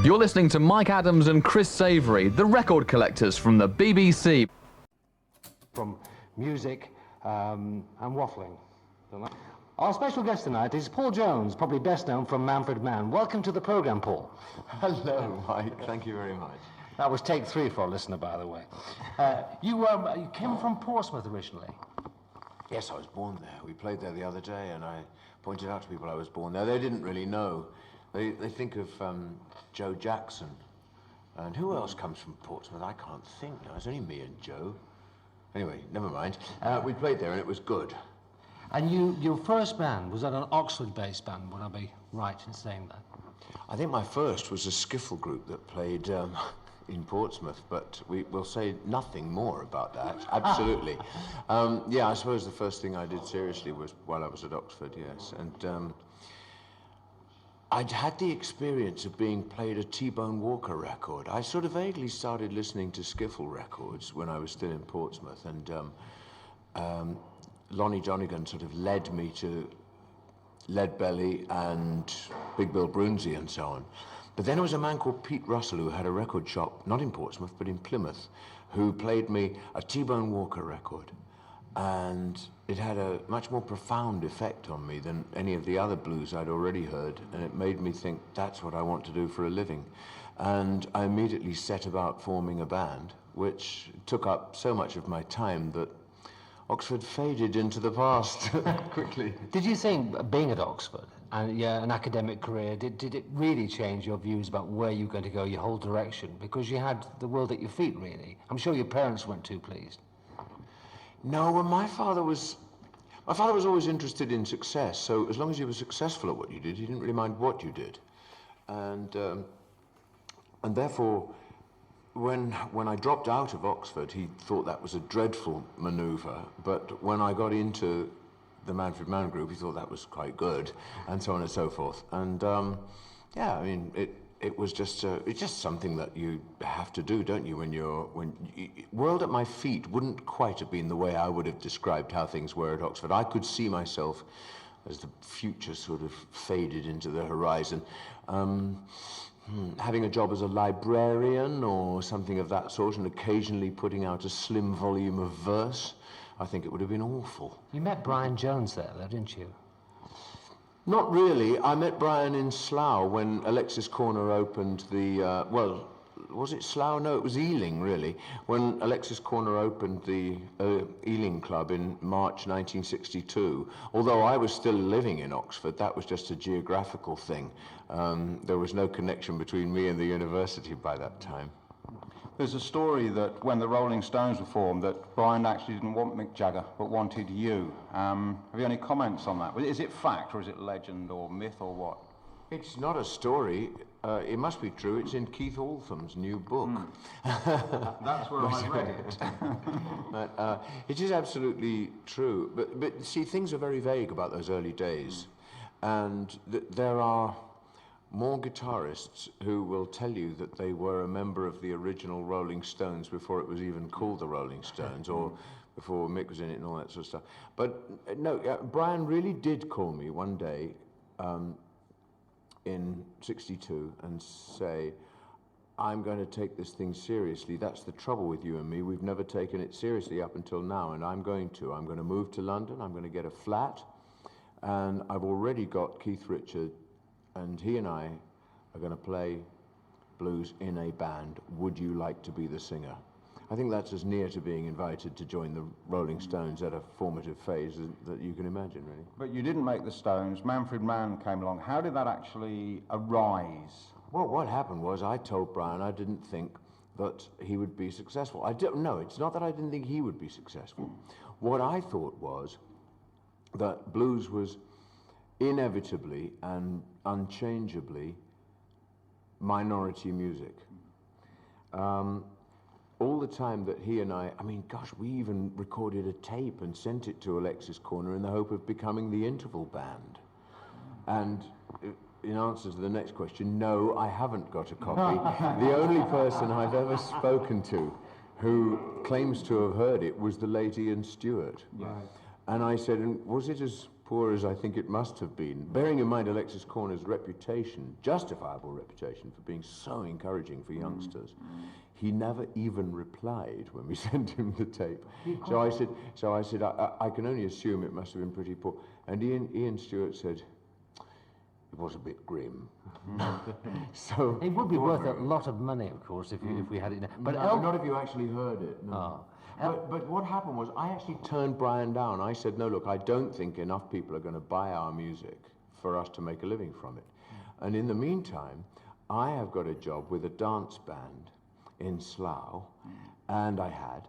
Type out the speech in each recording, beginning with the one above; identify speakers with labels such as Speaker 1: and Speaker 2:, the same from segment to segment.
Speaker 1: You're listening to Mike Adams and Chris Savory, the record collectors from the BBC.
Speaker 2: From music and waffling. Our special guest tonight is Paul Jones, probably best known from Manfred Man. Welcome to the programme, Paul.
Speaker 3: Hello, Mike. Thank you very much.
Speaker 2: That was take 3 for a listener, by the way. You came from Portsmouth originally.
Speaker 3: Yes, I was born there. We played there the other day, and I pointed out to people I was born there. They didn't really know. They think of Joe Jackson. And who else comes from Portsmouth? I can't think now. It's only me and Joe. Anyway, never mind. We played there, and it was good.
Speaker 2: And your first band, was that an Oxford-based band? Would I be right in saying that?
Speaker 3: I think my first was a skiffle group that played in Portsmouth, but we'll say nothing more about that. Absolutely. Yeah, I suppose the first thing I did seriously was while I was at Oxford, yes. And I'd had the experience of being played a T-Bone Walker record. I sort of vaguely started listening to skiffle records when I was still in Portsmouth, and Lonnie Donegan sort of led me to Leadbelly and Big Bill Broomsey and so on. But then there was a man called Pete Russell who had a record shop, not in Portsmouth, but in Plymouth, who played me a T-Bone Walker record. And it had a much more profound effect on me than any of the other blues I'd already heard, and it made me think, that's what I want to do for a living. And I immediately set about forming a band, which took up so much of my time that Oxford faded into the past quickly.
Speaker 2: Did you think, being at Oxford, and an academic career, did it really change your views about where you're going to go, your whole direction? Because you had the world at your feet, really. I'm sure your parents weren't too pleased.
Speaker 3: No, well, my father was always interested in success, so as long as you were successful at what you did, he didn't really mind what you did. And therefore, when I dropped out of Oxford, he thought that was a dreadful manoeuvre, but when I got into the Manfred Man group, he thought that was quite good, and so on and so forth. And yeah, I mean, it was just it's just something that you have to do, don't you? World at my feet wouldn't quite have been the way I would have described how things were at Oxford. I could see myself as the future sort of faded into the horizon. Having a job as a librarian or something of that sort, and occasionally putting out a slim volume of verse, I think it would have been awful.
Speaker 2: You met Brian Jones there, though, didn't you?
Speaker 3: Not really. I met Brian in Slough when Alexis Corner opened the, well, was it Slough? No, it was Ealing, really. When Alexis Corner opened the Ealing Club in March 1962, although I was still living in Oxford, that was just a geographical thing. There was no connection between me and the university by that time.
Speaker 4: There's a story that when the Rolling Stones were formed, that Brian actually didn't want Mick Jagger, but wanted you. Have you any comments on that? Is it fact, or is it legend, or myth, or what?
Speaker 3: It's not a story. It must be true. It's in Keith Altham's new book.
Speaker 4: That's where I read it.
Speaker 3: But, it is absolutely true. But see, things are very vague about those early days. And there are more guitarists who will tell you that they were a member of the original Rolling Stones before it was even called the Rolling Stones, or before Mick was in it and all that sort of stuff. But no, Brian really did call me one day in '62 and say, I'm going to take this thing seriously. That's the trouble with you and me. We've never taken it seriously up until now, and I'm going to move to London. I'm going to get a flat, and I've already got Keith Richard, and he and I are going to play blues in a band. Would you like to be the singer? I think that's as near to being invited to join the Rolling Stones at a formative phase that you can imagine, really.
Speaker 4: But you didn't make the Stones. Manfred Mann came along. How did that actually arise?
Speaker 3: Well, what happened was I told Brian I didn't think that he would be successful. No, it's not that I didn't think he would be successful. What I thought was that blues was inevitably and unchangeably minority music. All the time that he and I mean, gosh, we even recorded a tape and sent it to Alexis Corner in the hope of becoming the interval band. And in answer to the next question, no, I haven't got a copy. The only person I've ever spoken to who claims to have heard it was the late Ian Stewart.
Speaker 4: Right.
Speaker 3: And I said, and was it as poor as I think it must have been, bearing in mind Alexis Corner's reputation, justifiable reputation, for being so encouraging for youngsters, he never even replied when we sent him the tape. So I said, I can only assume it must have been pretty poor. And Ian Stewart said, it was a bit grim. So
Speaker 2: It would be worth a lot of money, of course, if we had it. But
Speaker 3: not if you actually heard it. No.
Speaker 2: Oh.
Speaker 3: But what happened was I actually turned Brian down. I said, no, look, I don't think enough people are going to buy our music for us to make a living from it. And in the meantime, I have got a job with a dance band in Slough, and I had.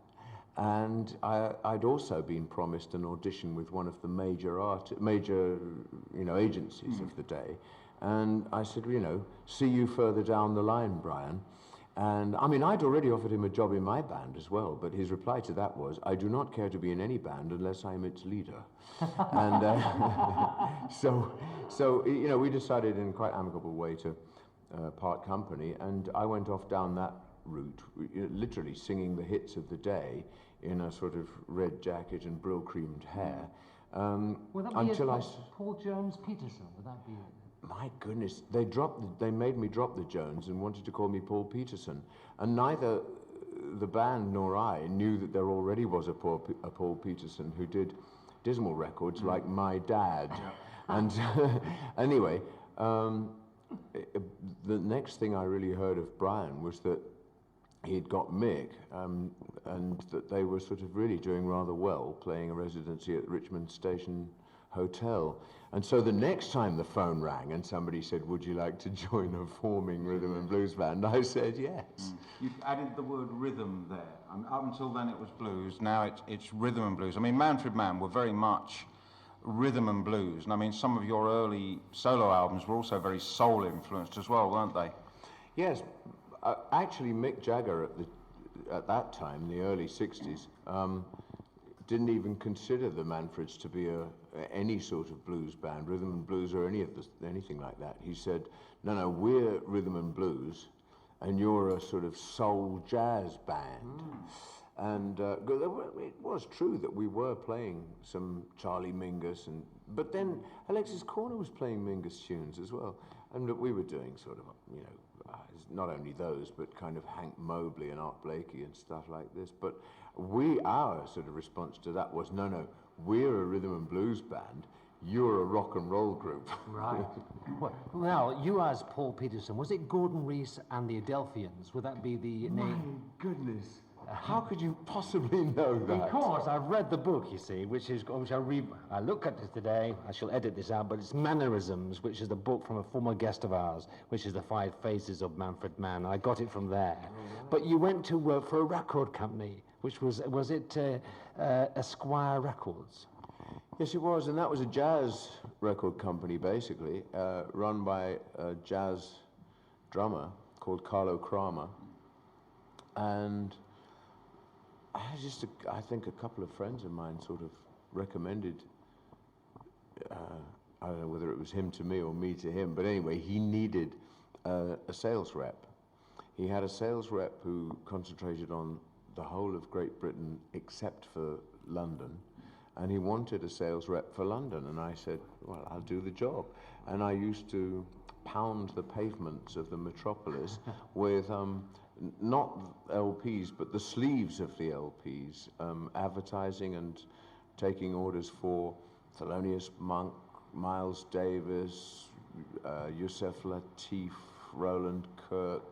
Speaker 3: And I'd also been promised an audition with one of the major agencies of the day. And I said, see you further down the line, Brian. And I mean, I'd already offered him a job in my band as well, but his reply to that was, I do not care to be in any band unless I'm its leader. And so we decided in a quite amicable way to part company, and I went off down that route, literally singing the hits of the day in a sort of red jacket and brill-creamed hair.
Speaker 2: Would that be Paul Jones Peterson? Would that be it?
Speaker 3: My goodness, they made me drop the Jones and wanted to call me Paul Peterson, and neither the band nor I knew that there already was a Paul Peterson who did dismal records like My Dad. And anyway, the next thing I really heard of Brian was that he'd got Mick, and that they were sort of really doing rather well, playing a residency at Richmond Station Hotel. And so the next time the phone rang and somebody said, would you like to join a forming rhythm and blues band? I said yes.
Speaker 4: You've added the word rhythm there. Up until then it was blues, now it's rhythm and blues. I mean, Manfred Mann were very much rhythm and blues, and I mean, some of your early solo albums were also very soul influenced as well, weren't they?
Speaker 3: Yes. Actually, Mick Jagger at that time, the early 60s, didn't even consider the Manfreds to be any sort of blues band, rhythm and blues or anything like that. He said, no, we're rhythm and blues, and you're a sort of soul jazz band. And it was true that we were playing some Charlie Mingus, but then Alexis Corner was playing Mingus tunes as well, and we were doing sort of, not only those, but kind of Hank Mobley and Art Blakey and stuff like this. But our sort of response to that was, no, we're a rhythm and blues band, you're a rock and roll group.
Speaker 2: Right. Well, now, you as Paul Peterson, was it Gordon Rees and the Adelphians? Would that be the name?
Speaker 3: My goodness. How could you possibly know that?
Speaker 2: Because I've read the book, you see, which I look at it today. I shall edit this out, but it's Mannerisms, which is the book from a former guest of ours, which is the 5 Phases of Manfred Mann. I got it from there. But you went to work for a record company, which was it Esquire Records?
Speaker 3: Yes, it was, and that was a jazz record company, basically, run by a jazz drummer called Carlo Kramer, and I think a couple of friends of mine sort of recommended, I don't know whether it was him to me or me to him, but anyway, he needed a sales rep. He had a sales rep who concentrated on the whole of Great Britain except for London, and he wanted a sales rep for London, and I said, well, I'll do the job. And I used to pound the pavements of the metropolis with not LPs, but the sleeves of the LPs, advertising and taking orders for Thelonious Monk, Miles Davis, Yusef Lateef, Roland Kirk,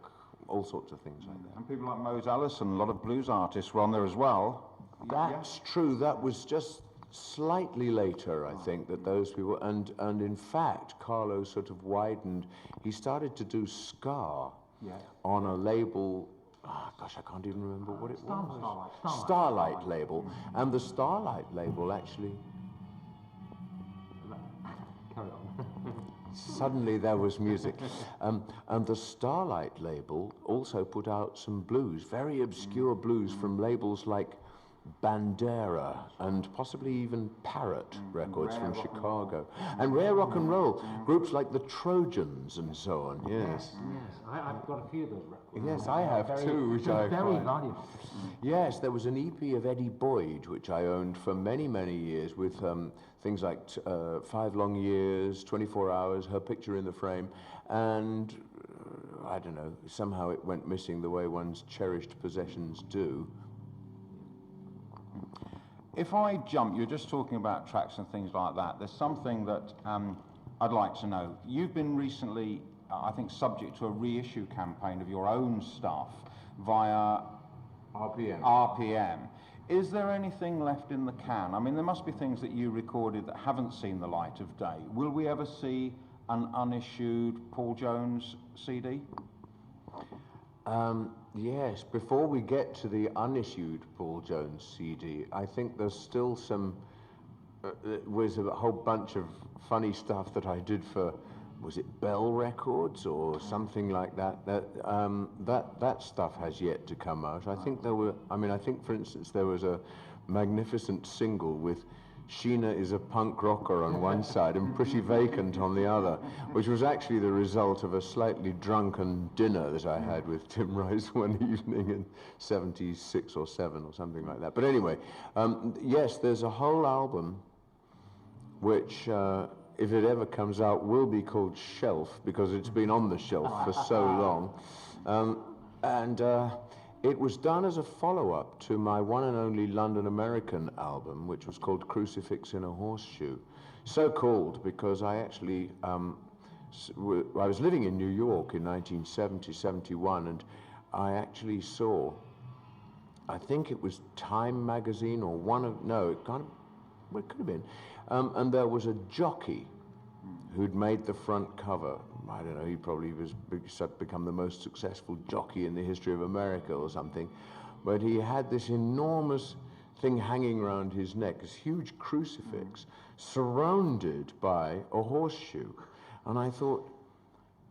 Speaker 3: all sorts of things like that.
Speaker 4: And people like Mose Allison, a lot of blues artists were on there as well.
Speaker 3: That's true. That was just slightly later, I think, that those people, and in fact, Carlo sort of widened. He started to do ska on a label, gosh, I can't even remember what it was. Starlight label. And the Starlight label actually...
Speaker 2: Carry on.
Speaker 3: Suddenly there was music. And the Starlight label also put out some blues, very obscure blues from labels like Bandera and possibly even Parrot records from Chicago. And rare rock and roll, groups like the Trojans and so on, yes.
Speaker 2: Yes, I've got a few of those records.
Speaker 3: Yes, I have too, which I
Speaker 2: very
Speaker 3: find
Speaker 2: valuable.
Speaker 3: Yes, there was an EP of Eddie Boyd, which I owned for many, many years, with things like 5 Long Years, 24 Hours, Her Picture in the Frame, and I don't know, somehow it went missing the way one's cherished possessions do.
Speaker 4: If I jump, you're just talking about tracks and things like that. There's something that I'd like to know. You've been recently, I think, subject to a reissue campaign of your own stuff via RPM. Is there anything left in the can? I mean, there must be things that you recorded that haven't seen the light of day. Will we ever see an unissued Paul Jones CD?
Speaker 3: Yes, before we get to the unissued Paul Jones CD, I think there's still some, was a whole bunch of funny stuff that I did for, was it Bell Records or something like that? That stuff has yet to come out. I think there were, I think for instance there was a magnificent single with Sheena is a punk rocker on one side and Pretty Vacant on the other, which was actually the result of a slightly drunken dinner that I had with Tim Rice one evening in 76 or 7 or something like that. But anyway, yes, there's a whole album which, if it ever comes out, will be called Shelf, because it's been on the shelf for so long. It was done as a follow-up to my one and only London American album, which was called Crucifix in a Horseshoe. So called because I actually, I was living in New York in 1970, 71, and I actually saw, I think it was Time magazine or it could have been, and there was a jockey who'd made the front cover. I don't know, he probably become the most successful jockey in the history of America or something, but he had this enormous thing hanging around his neck, this huge crucifix surrounded by a horseshoe. And I thought,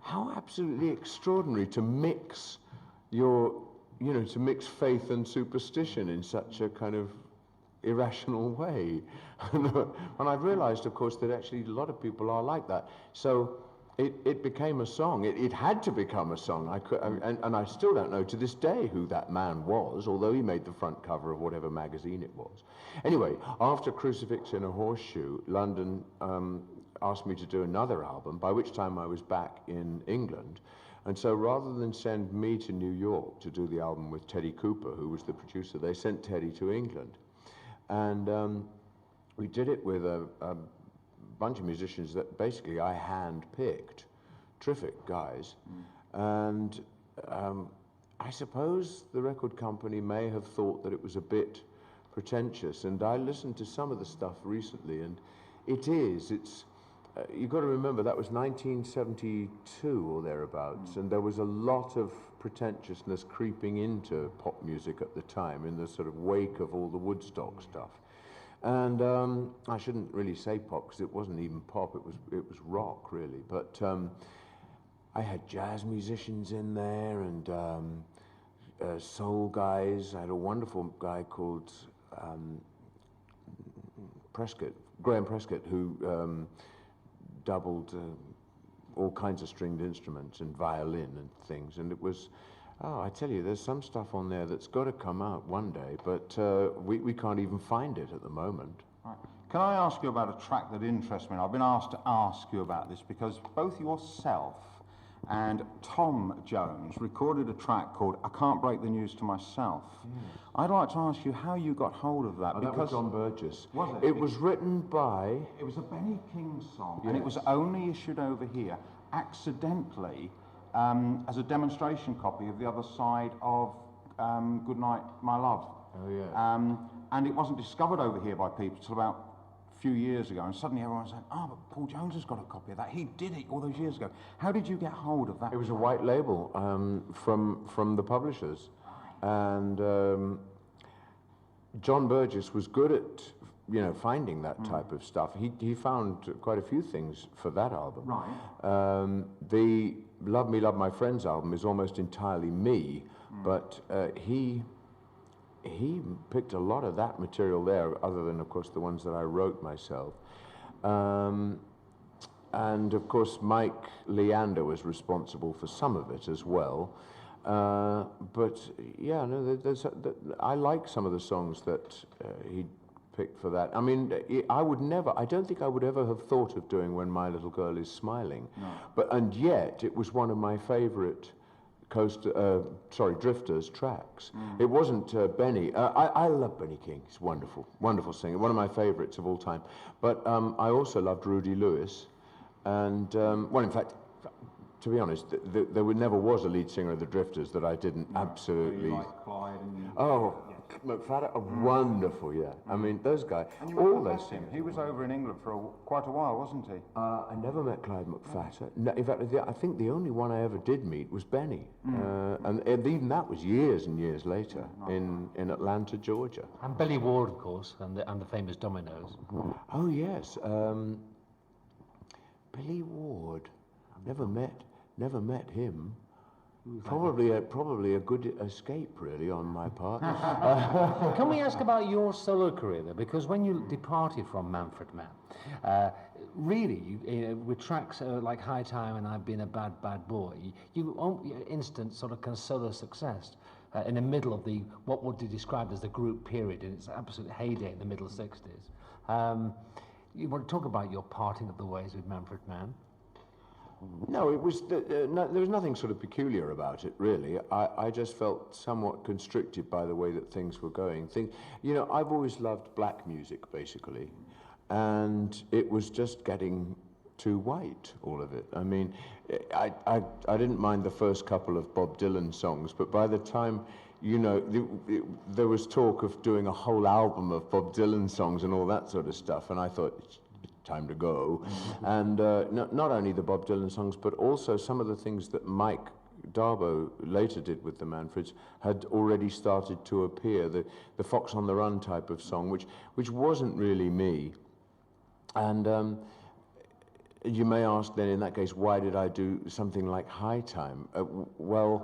Speaker 3: how absolutely extraordinary to mix to mix faith and superstition in such a kind of irrational way. And I've realized, of course, that actually a lot of people are like that. So it became a song. It had to become a song. And I still don't know to this day who that man was, although he made the front cover of whatever magazine it was. Anyway, after Crucifix in a Horseshoe, London asked me to do another album, by which time I was back in England. And so rather than send me to New York to do the album with Teddy Cooper, who was the producer, they sent Teddy to England. And we did it with a bunch of musicians that basically I hand-picked, terrific guys. And I suppose the record company may have thought that it was a bit pretentious, and I listened to some of the stuff recently, and it's you've got to remember that was 1972 or thereabouts, and there was a lot of pretentiousness creeping into pop music at the time in the sort of wake of all the Woodstock stuff. And I shouldn't really say pop, because it wasn't even pop, it was rock really, but I had jazz musicians in there and soul guys. I had a wonderful guy called Graham Prescott, who doubled all kinds of stringed instruments and violin and things, and it was, I tell you, there's some stuff on there that's got to come out one day, but we can't even find it at the moment.
Speaker 4: Right. Can I ask you about a track that interests me? I've been asked to ask you about this because both yourself and Tom Jones recorded a track called I Can't Break the News to Myself. Yes. I'd like to ask you how you got hold of that.
Speaker 3: That was John Burgess.
Speaker 4: Was it?
Speaker 3: It was written by...
Speaker 4: It was a Benny King song,
Speaker 3: yes.
Speaker 4: And it was only issued over here accidentally as a demonstration copy of the other side of Good Night, My Love.
Speaker 3: Oh, yeah.
Speaker 4: And it wasn't discovered over here by people till about a few years ago, and suddenly everyone said, but Paul Jones has got a copy of that. He did it all those years ago. How did you get hold of that?
Speaker 3: It was a white label from the publishers. And John Burgess was good at finding that type of stuff. He found quite a few things for that album.
Speaker 4: Right.
Speaker 3: The Love Me, Love My Friends album is almost entirely me, but he he picked a lot of that material there, other than, of course, the ones that I wrote myself. And, of course, Mike Leander was responsible for some of it as well. But, yeah, no, I like some of the songs that he picked for that. I mean, I don't think I would ever have thought of doing When My Little Girl Is Smiling. No. And yet, it was one of my favorite Drifters tracks. It wasn't Benny. I love Benny King. He's wonderful, wonderful singer. One of my favorites of all time. But I also loved Rudy Lewis. And, well, in fact, to be honest, there never was a lead singer of the Drifters that I didn't absolutely...
Speaker 4: Like Clyde and...
Speaker 3: Oh, McFadden, wonderful, yeah. I mean, those guys,
Speaker 4: and you
Speaker 3: all
Speaker 4: met
Speaker 3: those
Speaker 4: him. He was over in England for quite a while, wasn't he?
Speaker 3: I never met Clyde McFadden. No, in fact, I think the only one I ever did meet was Benny. And even that was years and years later in Atlanta, Georgia.
Speaker 2: And Billy Ward, of course, and the famous Dominoes.
Speaker 3: Oh, yes. Billy Ward. Never met him. Probably a good escape, really, on my part.
Speaker 2: Can we ask about your solo career, though? Because when you departed from Manfred Mann, really, with tracks like High Time and I've Been a Bad, Bad Boy, you instant sort of solo success in the middle of what would be described as the group period in its absolute heyday in the middle 60s. You want to talk about your parting of the ways with Manfred Mann?
Speaker 3: No, it was there was nothing sort of peculiar about it, really. I just felt somewhat constricted by the way that things were going. I've always loved black music, basically, and it was just getting too white, all of it. I mean, I didn't mind the first couple of Bob Dylan songs, but by the time, there was talk of doing a whole album of Bob Dylan songs and all that sort of stuff, and I thought, it's time to go. And not only the Bob Dylan songs, but also some of the things that Mike Darbo later did with the Manfreds had already started to appear, the Fox on the Run type of song, which wasn't really me. And you may ask then, in that case, why did I do something like High Time? Well,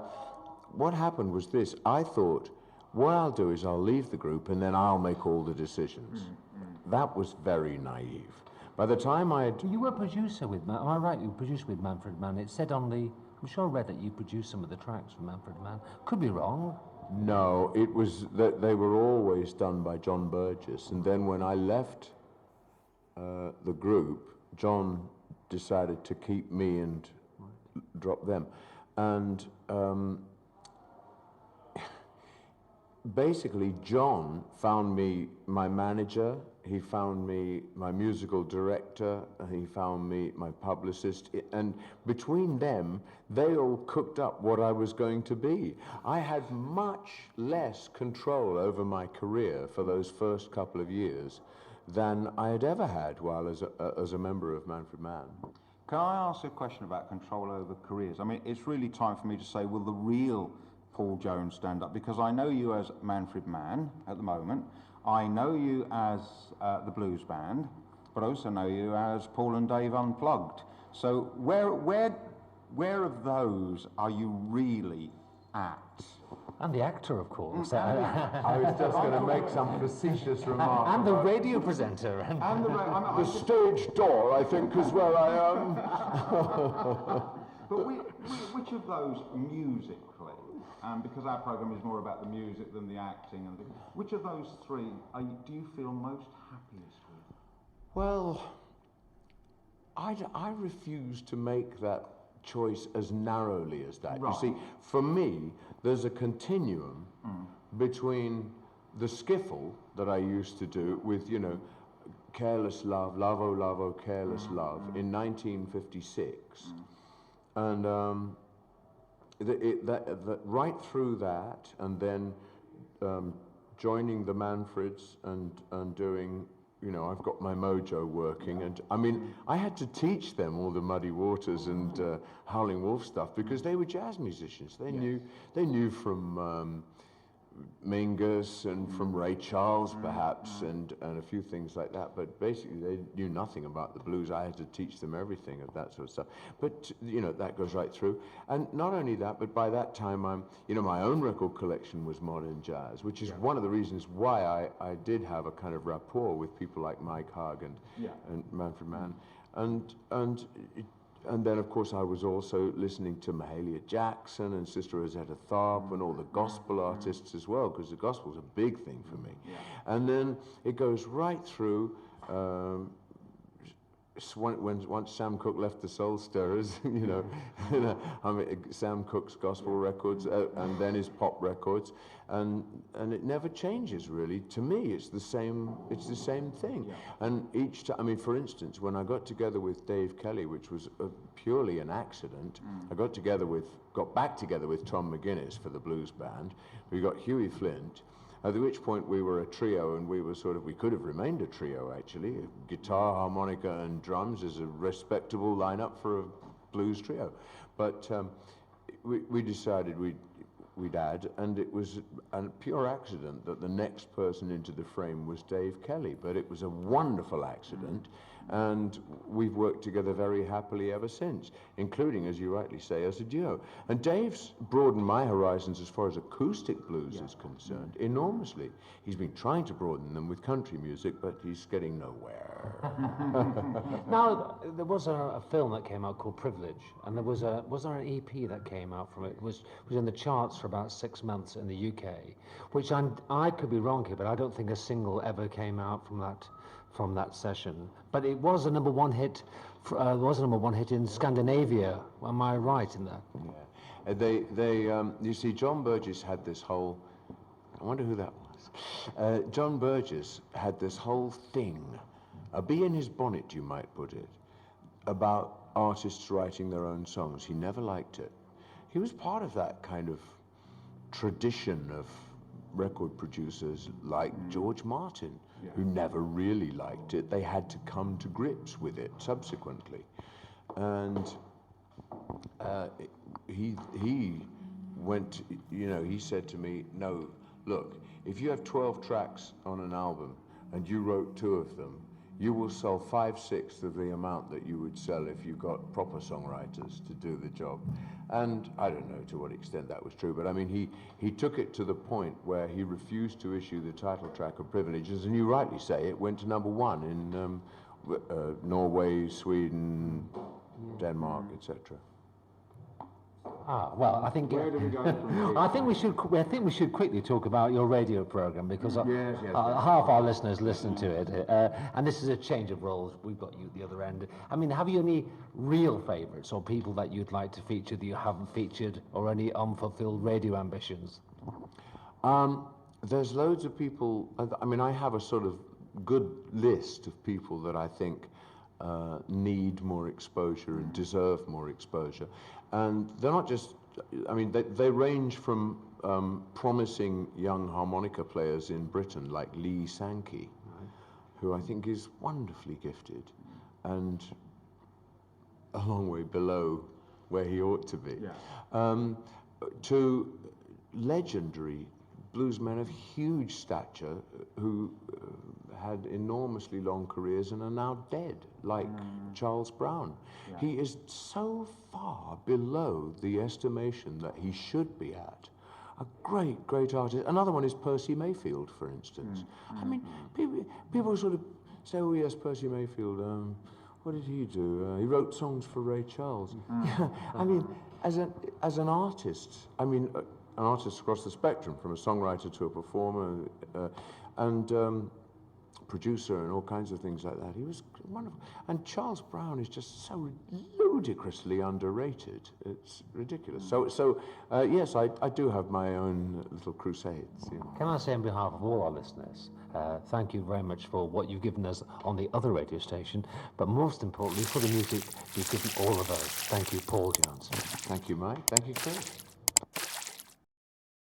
Speaker 3: what happened was this. I thought, what I'll do is I'll leave the group and then I'll make all the decisions. That was very naive. By the time I had...
Speaker 2: You were a producer with... Am I right? You were producer with Manfred Mann. It said on the... I'm sure I read that you produced some of the tracks for Manfred Mann. Could be wrong.
Speaker 3: No, it was that they were always done by John Burgess. And then when I left the group, John decided to keep me and drop them. And basically, John found me my manager, he found me my musical director, he found me my publicist, and between them, they all cooked up what I was going to be. I had much less control over my career for those first couple of years than I had ever had while as a member of Manfred Mann.
Speaker 4: Can I ask a question about control over careers? I mean, it's really time for me to say, will the real Paul Jones stand up? Because I know you as Manfred Mann at the moment. I know you as the Blues Band, but I also know you as Paul and Dave Unplugged. So where of those are you really at?
Speaker 2: And the actor, of course.
Speaker 3: I was just going to make some facetious remark.
Speaker 2: And the radio presenter.
Speaker 4: And the
Speaker 3: The stage door, I think, is where I am.
Speaker 4: But which of those musically, because our programme is more about the music than the acting, which of those three do you feel most happiest with?
Speaker 3: Well, I refuse to make that choice as narrowly as that.
Speaker 4: Right.
Speaker 3: You see, for me, there's a continuum between the skiffle that I used to do with, Careless Love, Love, Oh, Love, Oh, Careless Love in 1956. And right through that, and then joining the Manfreds and doing, I've got my mojo working. And I mean, I had to teach them all the Muddy Waters and Howling Wolf stuff because they were jazz musicians. They knew from Mingus and from Ray Charles, perhaps, and a few things like that. But basically, they knew nothing about the blues. I had to teach them everything of that sort of stuff. But, you know, that goes right through. And not only that, but by that time, you know, my own record collection was modern jazz, which is one of the reasons why I did have a kind of rapport with people like Mike Hugg and Manfred Mann. And then, of course, I was also listening to Mahalia Jackson and Sister Rosetta Tharpe and all the gospel artists as well, because the gospel's a big thing for me. And then it goes right through, once Sam Cooke left the Soul Stirrers, you know, I mean, Sam Cooke's gospel records, and then his pop records, and it never changes really. To me, it's the same thing. And each time, I mean, for instance, when I got together with Dave Kelly, which was purely an accident, I got back together with Tom McGuinness for the blues band. We got Huey Flint. At which point we were a trio, and we could have remained a trio actually. Guitar, harmonica, and drums is a respectable lineup for a blues trio. But we decided we'd add, and it was a pure accident that the next person into the frame was Dave Kelly. But it was a wonderful accident, and we've worked together very happily ever since, including, as you rightly say, as a duo. And Dave's broadened my horizons as far as acoustic blues is concerned enormously. He's been trying to broaden them with country music, but he's getting nowhere.
Speaker 2: Now, there was a film that came out called Privilege, and was there an EP that came out from it? It was in the charts for about 6 months in the UK, which I could be wrong here, but I don't think a single ever came out from that session. But it was a number one hit. Was a number one hit in Scandinavia. Am I right in that?
Speaker 3: Yeah. You see, John Burgess had this whole. I wonder who that was. John Burgess had this whole thing, a bee in his bonnet, you might put it, about artists writing their own songs. He never liked it. He was part of that kind of tradition of record producers like George Martin, who never really liked it. They had to come to grips with it subsequently. And he went, you know, he said to me, no, look, if you have 12 tracks on an album and you wrote 2 of them, you will sell 5/6 of the amount that you would sell if you got proper songwriters to do the job. And I don't know to what extent that was true, but I mean, he took it to the point where he refused to issue the title track of Privileges, and you rightly say it went to number 1 in Norway, Sweden, Denmark, etc.
Speaker 2: Well, I think.
Speaker 4: Where do we go from here?
Speaker 2: I think we should quickly talk about your radio program, because
Speaker 4: Yes.
Speaker 2: half our listeners listen to it, and this is a change of roles. We've got you at the other end. I mean, have you any real favourites or people that you'd like to feature that you haven't featured, or any unfulfilled radio ambitions?
Speaker 3: There's loads of people. I mean, I have a sort of good list of people that I think need more exposure and deserve more exposure. And they're not just, I mean, they range from promising young harmonica players in Britain like Lee Sankey, who I think is wonderfully gifted and a long way below where he ought to be, to legendary bluesmen of huge stature who had enormously long careers and are now dead, like Charles Brown. He is so far below the estimation that he should be at. A great, great artist. Another one is Percy Mayfield, for instance. I mean, people sort of say, oh yes, Percy Mayfield, what did he do? He wrote songs for Ray Charles. I mean, as an artist, I mean, an artist across the spectrum, from a songwriter to a performer, and producer and all kinds of things like that. He was wonderful. And Charles Brown is just so ludicrously underrated. It's ridiculous. So yes, I do have my own little crusades. You know.
Speaker 2: Can I say on behalf of all our listeners, thank you very much for what you've given us on the other radio station, but most importantly for the music you've given all of us. Thank you, Paul Jones.
Speaker 3: Thank you, Mike. Thank you, Chris.